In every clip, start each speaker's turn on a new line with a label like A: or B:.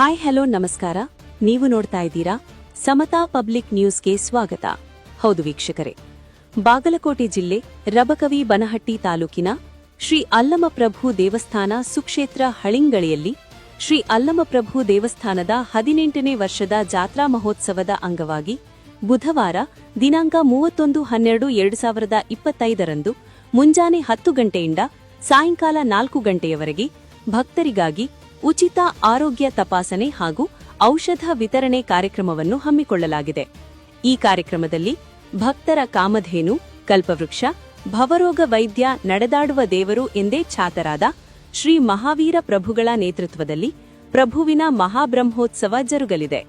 A: Hi hello ನಮಸ್ಕಾರ. ನೀವು ನೋಡ್ತಾ ಇದ್ದೀರಾ ಸಮತಾ ಪಬ್ಲಿಕ್ ನ್ಯೂಸ್ಗೆ ಸ್ವಾಗತ. ಹೌದು ವೀಕ್ಷಕರೇ, ಬಾಗಲಕೋಟೆ ಜಿಲ್ಲೆ ರಬಕವಿ ಬನಹಟ್ಟಿ ತಾಲೂಕಿನ ಶ್ರೀ ಅಲ್ಲಮಪ್ರಭು ದೇವಸ್ಥಾನ ಸುಕ್ಷೇತ್ರ ಹಳಿಂಗಳಿಯಲ್ಲಿ ಶ್ರೀ ಅಲ್ಲಮಪ್ರಭು ದೇವಸ್ಥಾನದ 18ನೇ ವರ್ಷದ ಜಾತ್ರಾ ಮಹೋತ್ಸವದ ಅಂಗವಾಗಿ ಬುಧವಾರ ದಿನಾಂಕ 31/12/2025 ಮುಂಜಾನೆ 10 ಗಂಟೆಯಿಂದ ಸಾಯಂಕಾಲ 4 ಗಂಟೆಯವರೆಗೆ ಭಕ್ತರಿಗಾಗಿ ಉಚಿತ ಆರೋಗ್ಯ ತಪಾಸಣೆ ಹಾಗೂ ಔಷಧ ವಿತರಣೆ ಕಾರ್ಯಕ್ರಮವನ್ನು ಹಮ್ಮಿಕೊಳ್ಳಲಾಗಿದೆ. ಈ ಕಾರ್ಯಕ್ರಮದಲ್ಲಿ ಭಕ್ತರ ಕಾಮಧೇನು, ಕಲ್ಪವೃಕ್ಷ, ಭವರೋಗ ವೈದ್ಯ, ನಡೆದಾಡುವ ದೇವರು ಎಂದೇ ಖ್ಯಾತರಾದ ಶ್ರೀ ಮಹಾವೀರ ಪ್ರಭುಗಳ ನೇತೃತ್ವದಲ್ಲಿ ಪ್ರಭುವಿನ ಮಹಾಬ್ರಹ್ಮೋತ್ಸವ ಜರುಗಲಿದೆ.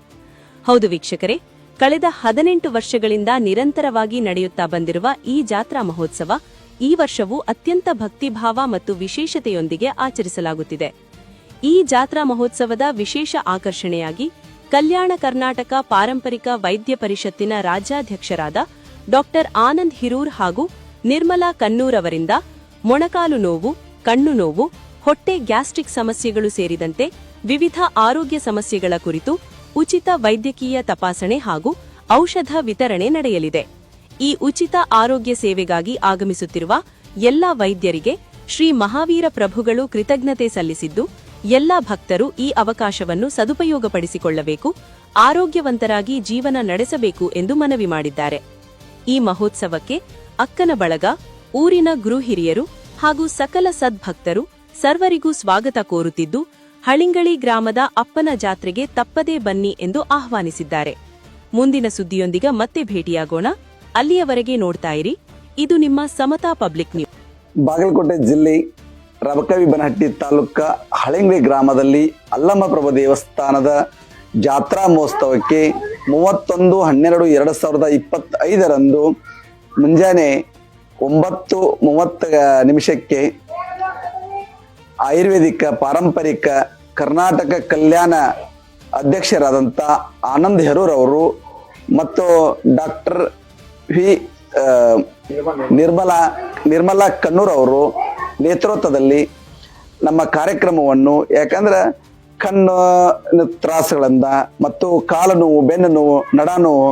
A: ಹೌದು ವೀಕ್ಷಕರೇ, ಕಳೆದ 18 ವರ್ಷಗಳಿಂದ ನಿರಂತರವಾಗಿ ನಡೆಯುತ್ತಾ ಬಂದಿರುವ ಈ ಜಾತ್ರಾ ಮಹೋತ್ಸವ ಈ ವರ್ಷವೂ ಅತ್ಯಂತ ಭಕ್ತಿಭಾವ ಮತ್ತು ವಿಶೇಷತೆಯೊಂದಿಗೆ ಆಚರಿಸಲಾಗುತ್ತಿದೆ. ಈ ಜಾತ್ರಾ ಮಹೋತ್ಸವದ ವಿಶೇಷ ಆಕರ್ಷಣೆಯಾಗಿ ಕಲ್ಯಾಣ ಕರ್ನಾಟಕ ಪಾರಂಪರಿಕ ವೈದ್ಯ ಪರಿಷತ್ತಿನ ರಾಜ್ಯಾಧ್ಯಕ್ಷರಾದ ಡಾ ಆನಂದ್ ಹಿರೂರ್ ಹಾಗೂ ನಿರ್ಮಲಾ ಕನ್ನೂರ್ ಅವರಿಂದ ಮೊಣಕಾಲು ನೋವು, ಕಣ್ಣು ನೋವು, ಹೊಟ್ಟೆ ಗ್ಯಾಸ್ಟ್ರಿಕ್ ಸಮಸ್ಯೆಗಳು ಸೇರಿದಂತೆ ವಿವಿಧ ಆರೋಗ್ಯ ಸಮಸ್ಯೆಗಳ ಕುರಿತು ಉಚಿತ ವೈದ್ಯಕೀಯ ತಪಾಸಣೆ ಹಾಗೂ ಔಷಧ ವಿತರಣೆ ನಡೆಯಲಿದೆ. ಈ ಉಚಿತ ಆರೋಗ್ಯ ಸೇವೆಗಾಗಿ ಆಗಮಿಸುತ್ತಿರುವ ಎಲ್ಲಾ ವೈದ್ಯರಿಗೆ ಶ್ರೀ ಮಹಾವೀರ ಪ್ರಭುಗಳು ಕೃತಜ್ಞತೆ ಸಲ್ಲಿಸಿದ್ದು, ಎಲ್ಲಾ ಭಕ್ತರು ಈ ಅವಕಾಶವನ್ನು ಸದುಪಯೋಗಪಡಿಸಿಕೊಳ್ಳಬೇಕು, ಆರೋಗ್ಯವಂತರಾಗಿ ಜೀವನ ನಡೆಸಬೇಕು ಎಂದು ಮನವಿ ಮಾಡಿದ್ದಾರೆ. ಈ ಮಹೋತ್ಸವಕ್ಕೆ ಅಕ್ಕನ ಬಳಗ, ಊರಿನ ಗುರುಹಿರಿಯರು ಹಾಗೂ ಸಕಲ ಸದ್ಭಕ್ತರು ಸರ್ವರಿಗೂ ಸ್ವಾಗತ ಕೋರುತ್ತಿದ್ದು, ಹಳಿಂಗಳಿ ಗ್ರಾಮದ ಅಪ್ಪನ ಜಾತ್ರೆಗೆ ತಪ್ಪದೇ ಬನ್ನಿ ಎಂದು ಆಹ್ವಾನಿಸಿದ್ದಾರೆ. ಮುಂದಿನ ಸುದ್ದಿಯೊಂದಿಗೆ ಮತ್ತೆ ಭೇಟಿಯಾಗೋಣ. ಅಲ್ಲಿಯವರೆಗೆ ನೋಡ್ತಾ ಇರಿ, ಇದು ನಿಮ್ಮ ಸಮತಾ ಪಬ್ಲಿಕ್ ನ್ಯೂಸ್.
B: ಬಾಗಲಕೋಟೆ ಜಿಲ್ಲೆ ರಬಕವಿ ಬನಹಟ್ಟಿ ತಾಲೂಕ ಹಳಿಂಗಳಿ ಗ್ರಾಮದಲ್ಲಿ ಅಲ್ಲಮಪ್ರಭು ದೇವಸ್ಥಾನದ ಜಾತ್ರಾ ಮಹೋತ್ಸವಕ್ಕೆ 31/12/2025 ಮುಂಜಾನೆ 9:30 ಆಯುರ್ವೇದಿಕ ಪಾರಂಪರಿಕ ಕರ್ನಾಟಕ ಕಲ್ಯಾಣ ಅಧ್ಯಕ್ಷರಾದಂಥ ಆನಂದ್ ಹೆರೂರ್ ಅವರು ಮತ್ತು ಡಾಕ್ಟರ್ ನಿರ್ಮಲಾ ಕನ್ನೂರ್ ಅವರು ನೇತೃತ್ವದಲ್ಲಿ ನಮ್ಮ ಕಾರ್ಯಕ್ರಮವನ್ನು, ಯಾಕಂದ್ರೆ ಕಣ್ಣು ತ್ರಾಸುಗಳಿಂದ ಮತ್ತು ಕಾಲು ನೋವು, ಬೆನ್ನು ನೋವು, ನಡ ನೋವು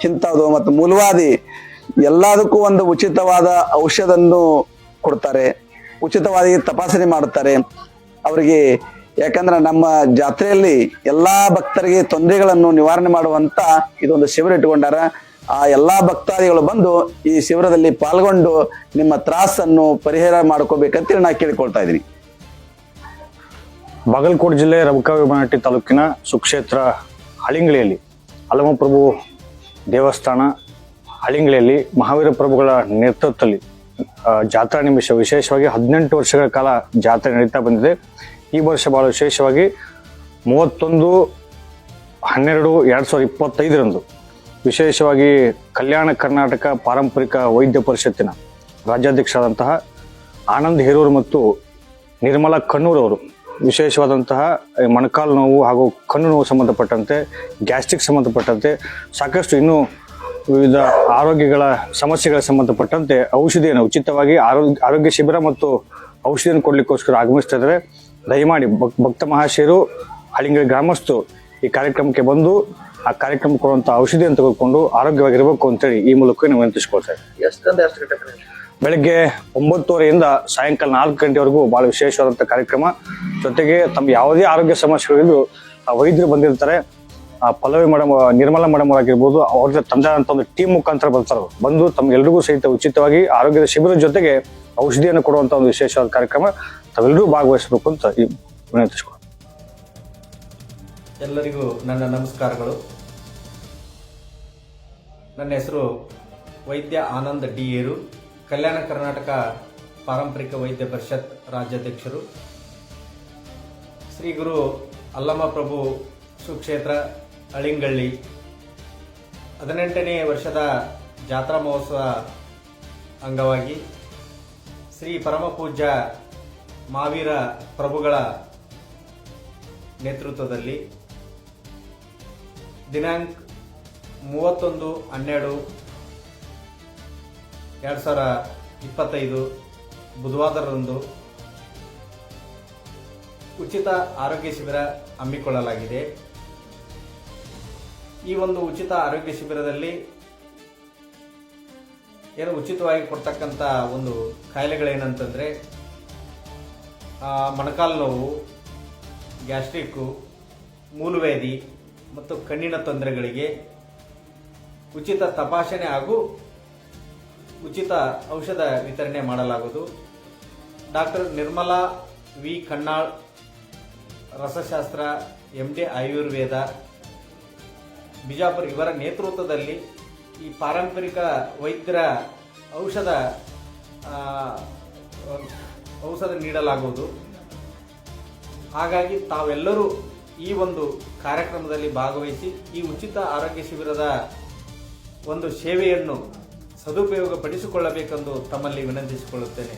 B: ಇಂಥದ್ದು ಮತ್ತು ಮೂಲವಾದಿ ಎಲ್ಲದಕ್ಕೂ ಒಂದು ಉಚಿತವಾದ ಔಷಧವನ್ನು ಕೊಡ್ತಾರೆ, ಉಚಿತವಾಗಿ ತಪಾಸಣೆ ಮಾಡುತ್ತಾರೆ ಅವರಿಗೆ. ಯಾಕಂದ್ರೆ ನಮ್ಮ ಜಾತ್ರೆಯಲ್ಲಿ ಎಲ್ಲಾ ಭಕ್ತರಿಗೆ ತೊಂದರೆಗಳನ್ನು ನಿವಾರಣೆ ಮಾಡುವಂತ ಇದೊಂದು ಶಿಬಿರ ಇಟ್ಟುಕೊಂಡಾರ. ಆ ಎಲ್ಲಾ ಭಕ್ತಾದಿಗಳು ಬಂದು ಈ ಶಿಬಿರದಲ್ಲಿ ಪಾಲ್ಗೊಂಡು ನಿಮ್ಮ ತ್ರಾಸನ್ನು ಪರಿಹಾರ ಮಾಡ್ಕೋಬೇಕಂತೇಳಿ ನಾ ಕೇಳಿಕೊಳ್ತಾ ಇದ್ದೀನಿ.
C: ಬಾಗಲಕೋಟೆ ಜಿಲ್ಲೆ ರಬಕವಿ ಬನಹಟ್ಟಿ ತಾಲೂಕಿನ ಸುಕ್ಷೇತ್ರ ಹಳಿಂಗಳಿಯಲ್ಲಿ ಅಲ್ಲಮಪ್ರಭು ದೇವಸ್ಥಾನ ಹಳಿಂಗಳಿಯಲ್ಲಿ ಮಹಾವೀರ ಪ್ರಭುಗಳ ನೇತೃತ್ವದಲ್ಲಿ ಜಾತ್ರಾ ನಿಮಿಷ ವಿಶೇಷವಾಗಿ 18 ವರ್ಷಗಳ ಕಾಲ ಜಾತ್ರೆ ನಡೀತಾ ಬಂದಿದೆ. ಈ ವರ್ಷ ಬಹಳ ವಿಶೇಷವಾಗಿ 31/12/2025 ವಿಶೇಷವಾಗಿ ಕಲ್ಯಾಣ ಕರ್ನಾಟಕ ಪಾರಂಪರಿಕ ವೈದ್ಯ ಪರಿಷತ್ತಿನ ರಾಜ್ಯಾಧ್ಯಕ್ಷರಾದಂತಹ ಆನಂದ್ ಹೇರೂರ್ ಮತ್ತು ನಿರ್ಮಲಾ ಕನ್ನೂರ್ ಅವರು ವಿಶೇಷವಾದಂತಹ ಮೊಣಕಾಲು ನೋವು ಹಾಗೂ ಕಣ್ಣು ನೋವು ಸಂಬಂಧಪಟ್ಟಂತೆ, ಗ್ಯಾಸ್ಟ್ರಿಕ್ ಸಂಬಂಧಪಟ್ಟಂತೆ ಸಾಕಷ್ಟು ಇನ್ನೂ ವಿವಿಧ ಆರೋಗ್ಯಗಳ ಸಮಸ್ಯೆಗಳ ಸಂಬಂಧಪಟ್ಟಂತೆ ಔಷಧಿಯನ್ನು ಉಚಿತವಾಗಿ ಆರೋಗ್ಯ ಶಿಬಿರ ಮತ್ತು ಔಷಧಿಯನ್ನು ಕೊಡ್ಲಿಕ್ಕೋಸ್ಕರ ಆಗಮಿಸ್ತಾ ಇದ್ದಾರೆ. ದಯಮಾಡಿ ಭಕ್ತ ಮಹಾಶಯರು, ಹಳಿಂಗಳಿ ಗ್ರಾಮಸ್ಥರು ಈ ಕಾರ್ಯಕ್ರಮಕ್ಕೆ ಬಂದು ಆ ಕಾರ್ಯಕ್ರಮ ಕೊಡುವಂತ ಔಷಧಿಯನ್ನು ತೆಗೆದುಕೊಂಡು ಆರೋಗ್ಯವಾಗಿರಬೇಕು ಅಂತೇಳಿ ಈ ಮೂಲಕ ನಾವು ವಿನಂತಿಸ್ಕೊಳ್ತೇವೆ. ಬೆಳಗ್ಗೆ 9:30 ಸಾಯಂಕಾಲ 4 ಗಂಟೆವರೆಗೂ ಬಹಳ ವಿಶೇಷವಾದಂಥ ಕಾರ್ಯಕ್ರಮ. ಜೊತೆಗೆ ತಮ್ಮ ಯಾವುದೇ ಆರೋಗ್ಯ ಸಮಸ್ಯೆಗಳಿದ್ರು ವೈದ್ಯರು ಬಂದಿರ್ತಾರೆ. ಪಲ್ಲವಿ ಮೇಡಮ್, ನಿರ್ಮಲಾ ಮೇಡಮ್ ಆಗಿರ್ಬೋದು, ಅವ್ರ ತಂದಂತ ಒಂದು ಟೀಮ್ ಮುಖಾಂತರ ಬರ್ತಾರೆ. ಬಂದು ತಮ್ಗೆಲ್ರಿಗೂ ಸಹಿತ ಉಚಿತವಾಗಿ ಆರೋಗ್ಯದ ಶಿಬಿರದ ಜೊತೆಗೆ ಔಷಧಿಯನ್ನು ಕೊಡುವಂತ ಒಂದು ವಿಶೇಷವಾದ ಕಾರ್ಯಕ್ರಮ. ತಾವೆಲ್ಲರೂ ಭಾಗವಹಿಸಬೇಕು ಅಂತ ವಿನಂತಿಸ್ಕೊಳ್ತೇವೆ.
D: ಎಲ್ಲರಿಗೂ ನನ್ನ ನಮಸ್ಕಾರಗಳು. ನನ್ನ ಹೆಸರು ವೈದ್ಯ ಆನಂದ್ ಡಿ ಏರು, ಕಲ್ಯಾಣ ಕರ್ನಾಟಕ ಪಾರಂಪರಿಕ ವೈದ್ಯ ಪರಿಷತ್ ರಾಜ್ಯಾಧ್ಯಕ್ಷರು. ಶ್ರೀ ಗುರು ಅಲ್ಲಮಪ್ರಭು ಸುಕ್ಷೇತ್ರ ಹಳಿಂಗಳ್ಳಿ 18ನೇ ವರ್ಷದ ಜಾತ್ರಾ ಮಹೋತ್ಸವ ಅಂಗವಾಗಿ ಶ್ರೀ ಪರಮಪೂಜ್ಯ ಮಹಾವೀರ ಪ್ರಭುಗಳ ನೇತೃತ್ವದಲ್ಲಿ ದಿನಾಂಕ 31/12/2025 ಬುಧವಾರದಂದು ಉಚಿತ ಆರೋಗ್ಯ ಶಿಬಿರ ಹಮ್ಮಿಕೊಳ್ಳಲಾಗಿದೆ. ಈ ಒಂದು ಉಚಿತ ಆರೋಗ್ಯ ಶಿಬಿರದಲ್ಲಿ ಏನು ಉಚಿತವಾಗಿ ಕೊಡ್ತಕ್ಕಂಥ ಒಂದು ಕಾಯಿಲೆಗಳೇನಂತಂದರೆ ಮೊಣಕಾಲು ನೋವು, ಗ್ಯಾಸ್ಟ್ರಿಕ್ಕು, ಮೂಲವ್ಯಾಧಿ ಮತ್ತು ಕಣ್ಣಿನ ತೊಂದರೆಗಳಿಗೆ ಉಚಿತ ತಪಾಸಣೆ ಹಾಗೂ ಉಚಿತ ಔಷಧ ವಿತರಣೆ ಮಾಡಲಾಗುವುದು. ಡಾಕ್ಟರ್ ನಿರ್ಮಲಾ ವಿ ಕಣ್ಣಾಳ್, ರಸಶಾಸ್ತ್ರ, MD ಆಯುರ್ವೇದ, ಬಿಜಾಪುರ ಇವರ ನೇತೃತ್ವದಲ್ಲಿ ಈ ಪಾರಂಪರಿಕ ವೈದ್ಯರ ಔಷಧ ನೀಡಲಾಗುವುದು. ಹಾಗಾಗಿ ತಾವೆಲ್ಲರೂ ಈ ಒಂದು ಕಾರ್ಯಕ್ರಮದಲ್ಲಿ ಭಾಗವಹಿಸಿ ಈ ಉಚಿತ ಆರೋಗ್ಯ ಶಿಬಿರದ ಒಂದು ಸೇವೆಯನ್ನು ಸದುಪಯೋಗಪಡಿಸಿಕೊಳ್ಳಬೇಕೆಂದು ತಮ್ಮಲ್ಲಿ ವಿನಂತಿಸಿಕೊಳ್ಳುತ್ತೇನೆ.